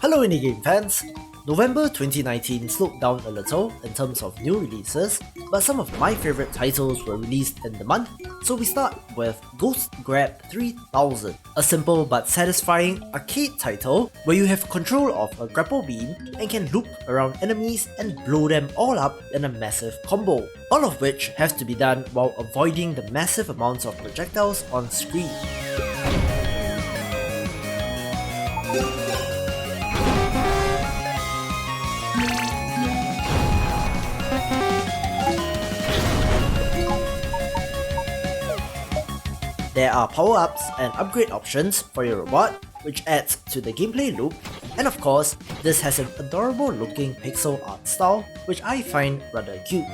Hello indie game fans! November 2019 slowed down a little in terms of new releases, but some of my favourite titles were released in the month, so we start with Ghost Grab 3000, a simple but satisfying arcade title where you have control of a grapple beam and can loop around enemies and blow them all up in a massive combo, all of which has to be done while avoiding the massive amounts of projectiles on screen. There are power-ups and upgrade options for your robot, which adds to the gameplay loop, and of course, this has an adorable looking pixel art style, which I find rather cute.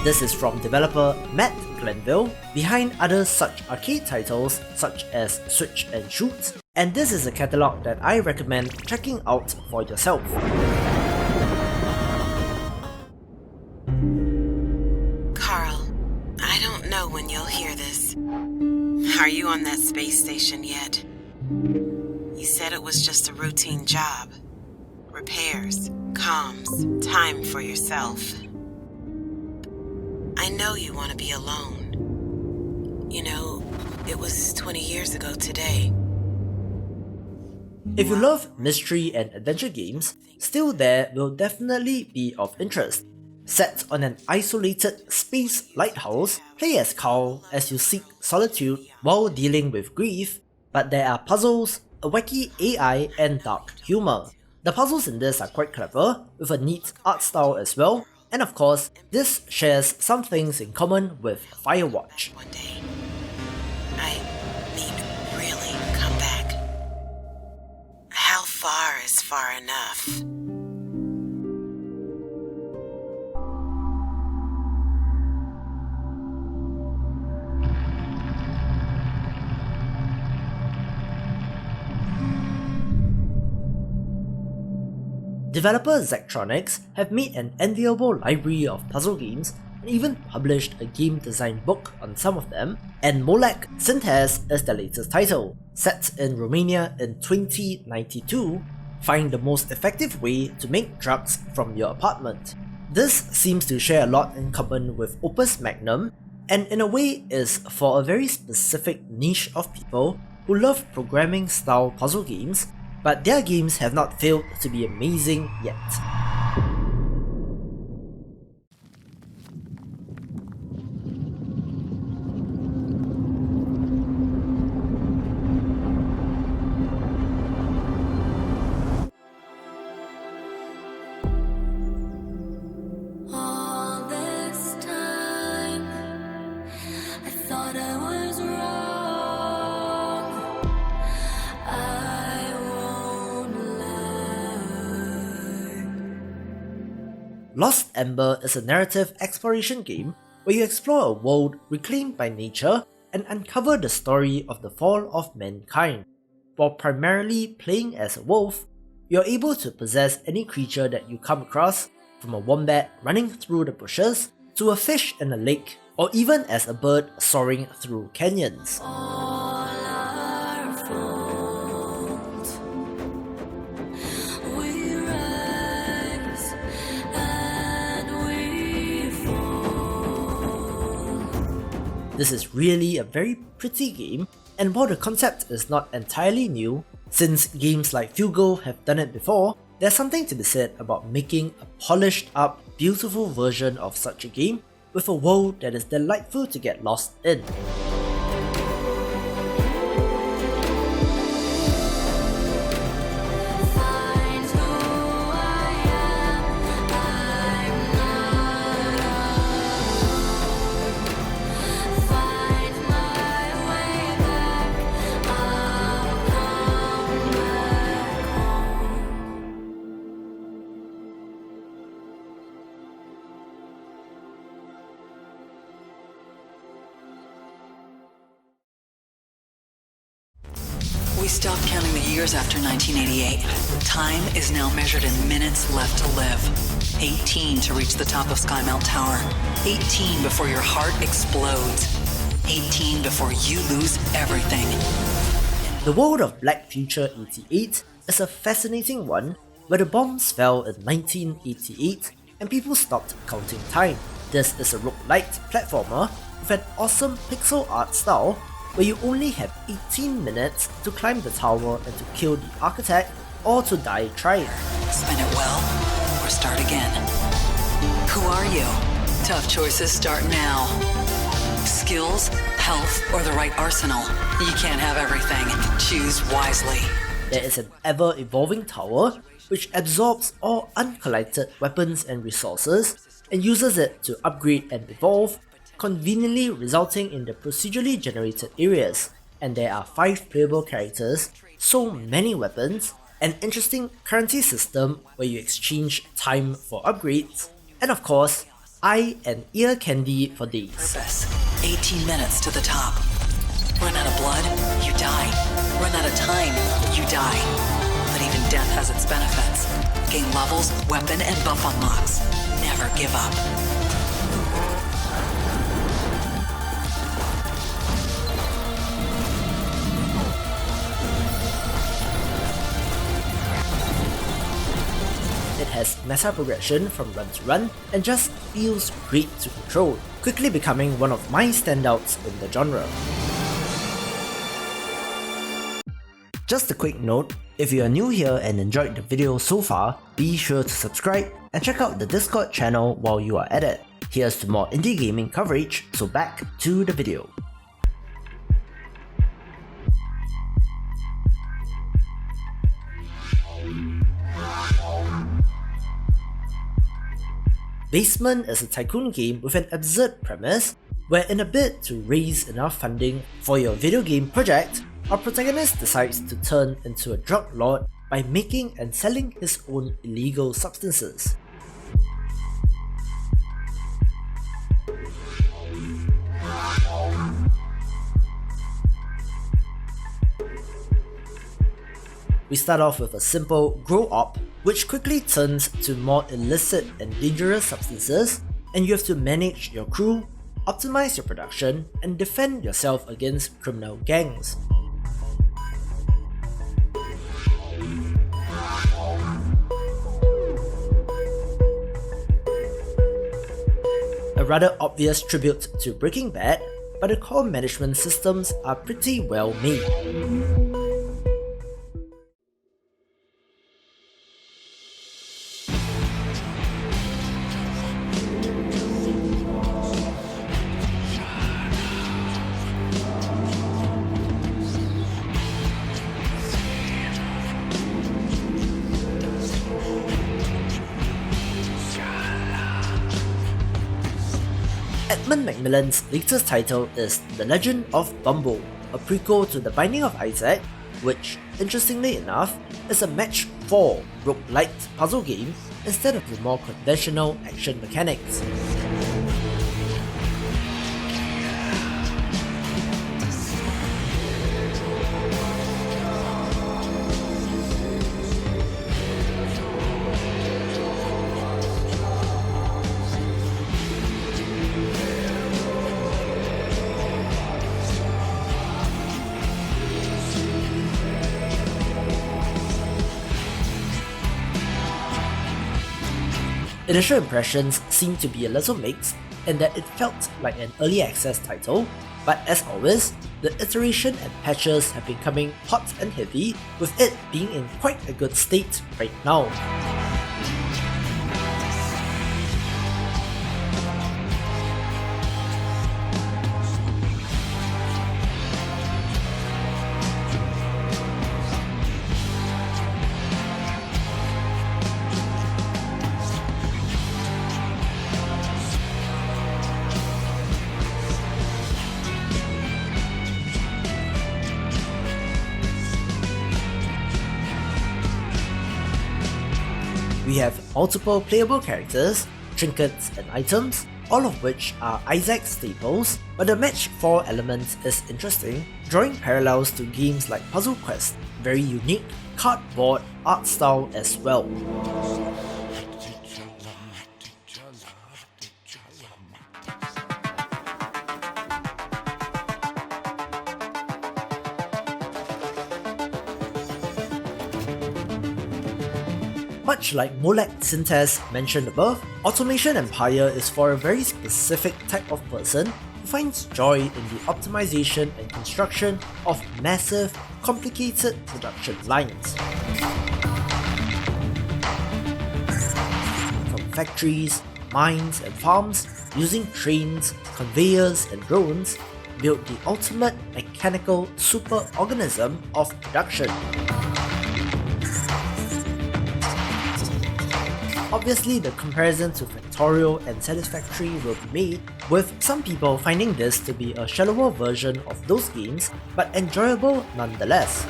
This is from developer Matt Glenville, behind other such arcade titles such as Switch and Shoot, and this is a catalogue that I recommend checking out for yourself. Carl, I don't know when you'll hear this. Are you on that space station yet? You said it was just a routine job. Repairs, comms, time for yourself. I know you want to be alone. You know, it was 20 years ago today. If you love mystery and adventure games, Still There will definitely be of interest. Set on an isolated space lighthouse, play as Carl as you seek solitude while dealing with grief, but there are puzzles, a wacky AI and dark humor. The puzzles in this are quite clever, with a neat art style as well, and of course, this shares some things in common with Firewatch. One day, I mean, really come back. How far is far enough? Developer Zachtronics have made an enviable library of puzzle games and even published a game design book on some of them, and Molek Synthes is the latest title. Set in Romania in 2092, find the most effective way to make drugs from your apartment. This seems to share a lot in common with Opus Magnum, and in a way is for a very specific niche of people who love programming style puzzle games, but their games have not failed to be amazing yet. All this time, I thought I was wrong. I won't lie. Lost Ember is a narrative exploration game where you explore a world reclaimed by nature and uncover the story of the fall of mankind. While primarily playing as a wolf, you're able to possess any creature that you come across, from a wombat running through the bushes, to a fish in a lake, or even as a bird soaring through canyons. All our fault. We rise and we fall. This is really a very pretty game, and while the concept is not entirely new, since games like Fugal have done it before, there's something to be said about making a polished up, beautiful version of such a game with a world that is delightful to get lost in. Find who I am. I'm not alone. Find my way back. I'll come back home. years after 1988. Time is now measured in minutes left to live. 18 to reach the top of Skymount Tower. 18 before your heart explodes. 18 before you lose everything. The world of Black Future 88 is a fascinating one where the bombs fell in 1988 and people stopped counting time. This is a roguelite platformer with an awesome pixel art style where you only have 18 minutes to climb the tower and to kill the architect or to die trying. Spin it well, or start again. Who are you? Tough choices start now. Skills, health, or the right arsenal. You can't have everything. Choose wisely. There is an ever-evolving tower which absorbs all uncollected weapons and resources and uses it to upgrade and evolve, conveniently resulting in the procedurally generated areas. And there are 5 playable characters, so many weapons, an interesting currency system where you exchange time for upgrades, and of course, eye and ear candy for days. Purpose. 18 minutes to the top. Run out of blood, you die. Run out of time, you die. But even death has its benefits. Gain levels, weapon, and buff unlocks. Never give up. It has meta progression from run to run and just feels great to control, quickly becoming one of my standouts in the genre. Just a quick note, if you are new here and enjoyed the video so far, be sure to subscribe and check out the Discord channel while you are at it. Here's to more indie gaming coverage, so back to the video. Basement is a tycoon game with an absurd premise where, in a bid to raise enough funding for your video game project, our protagonist decides to turn into a drug lord by making and selling his own illegal substances. We start off with a simple grow op, which quickly turns to more illicit and dangerous substances, and you have to manage your crew, optimize your production, and defend yourself against criminal gangs. A rather obvious tribute to Breaking Bad, but the core management systems are pretty well made. Edmund Macmillan's latest title is The Legend of Bumbo, a prequel to The Binding of Isaac, which, interestingly enough, is a match 4 roguelite puzzle game instead of the more conventional action mechanics. Initial impressions seem to be a little mixed in that it felt like an early access title, but as always, the iteration and patches have been coming hot and heavy, with it being in quite a good state right now. We have multiple playable characters, trinkets and items, all of which are Isaac staples, but the match 4 element is interesting, drawing parallels to games like Puzzle Quest, very unique cardboard art style as well. Much like Molek Sintes mentioned above, Automation Empire is for a very specific type of person who finds joy in the optimization and construction of massive, complicated production lines. From factories, mines and farms, using trains, conveyors and drones, build the ultimate mechanical superorganism of production. Obviously, the comparison to Factorial and Satisfactory will be made, with some people finding this to be a shallower version of those games, but enjoyable nonetheless.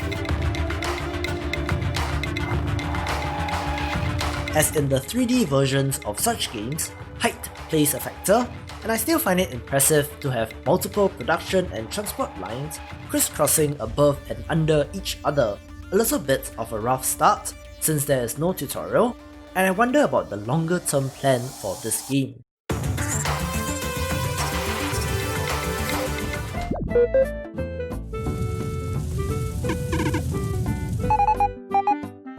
As in the 3D versions of such games, height plays a factor, and I still find it impressive to have multiple production and transport lines crisscrossing above and under each other, a little bit of a rough start since there is no tutorial, and I wonder about the longer term plan for this game.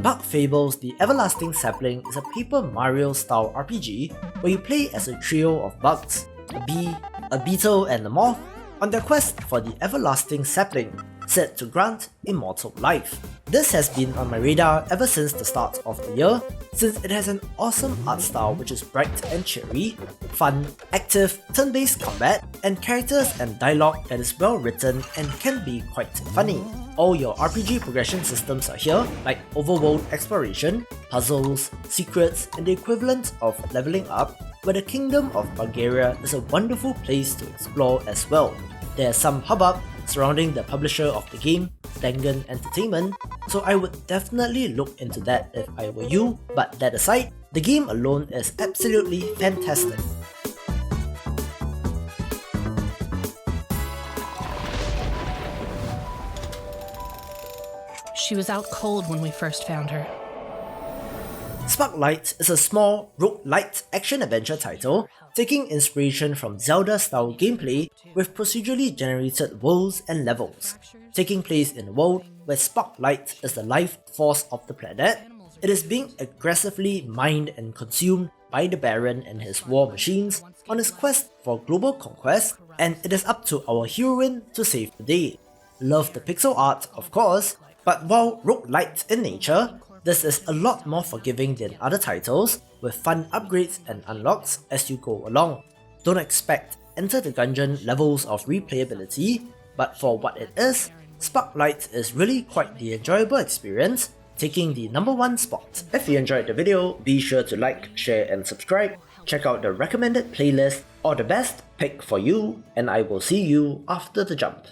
Bug Fables The Everlasting Sapling is a Paper Mario style RPG where you play as a trio of bugs, a bee, a beetle and a moth, on their quest for the Everlasting Sapling, said to grant immortal life. This has been on my radar ever since the start of the year, since it has an awesome art style which is bright and cheery, fun, active, turn-based combat, and characters and dialogue that is well written and can be quite funny. All your RPG progression systems are here, like overworld exploration, puzzles, secrets, and the equivalent of leveling up, where the Kingdom of Bulgaria is a wonderful place to explore as well. There's some hubbub surrounding the publisher of the game, Dangan Entertainment, so I would definitely look into that if I were you, but that aside, the game alone is absolutely fantastic. She was out cold when we first found her. Sparklight is a small, roguelite action-adventure title taking inspiration from Zelda-style gameplay with procedurally generated worlds and levels. Taking place in a world where Sparklight is the life force of the planet, it is being aggressively mined and consumed by the Baron and his war machines on his quest for global conquest, and it is up to our heroine to save the day. Love the pixel art, of course, but while roguelite in nature, this is a lot more forgiving than other titles, with fun upgrades and unlocks as you go along. Don't expect Enter the Gungeon levels of replayability, but for what it is, Sparklight is really quite the enjoyable experience, taking the #1 spot. If you enjoyed the video, be sure to like, share and subscribe, check out the recommended playlist or the best pick for you, and I will see you after the jump.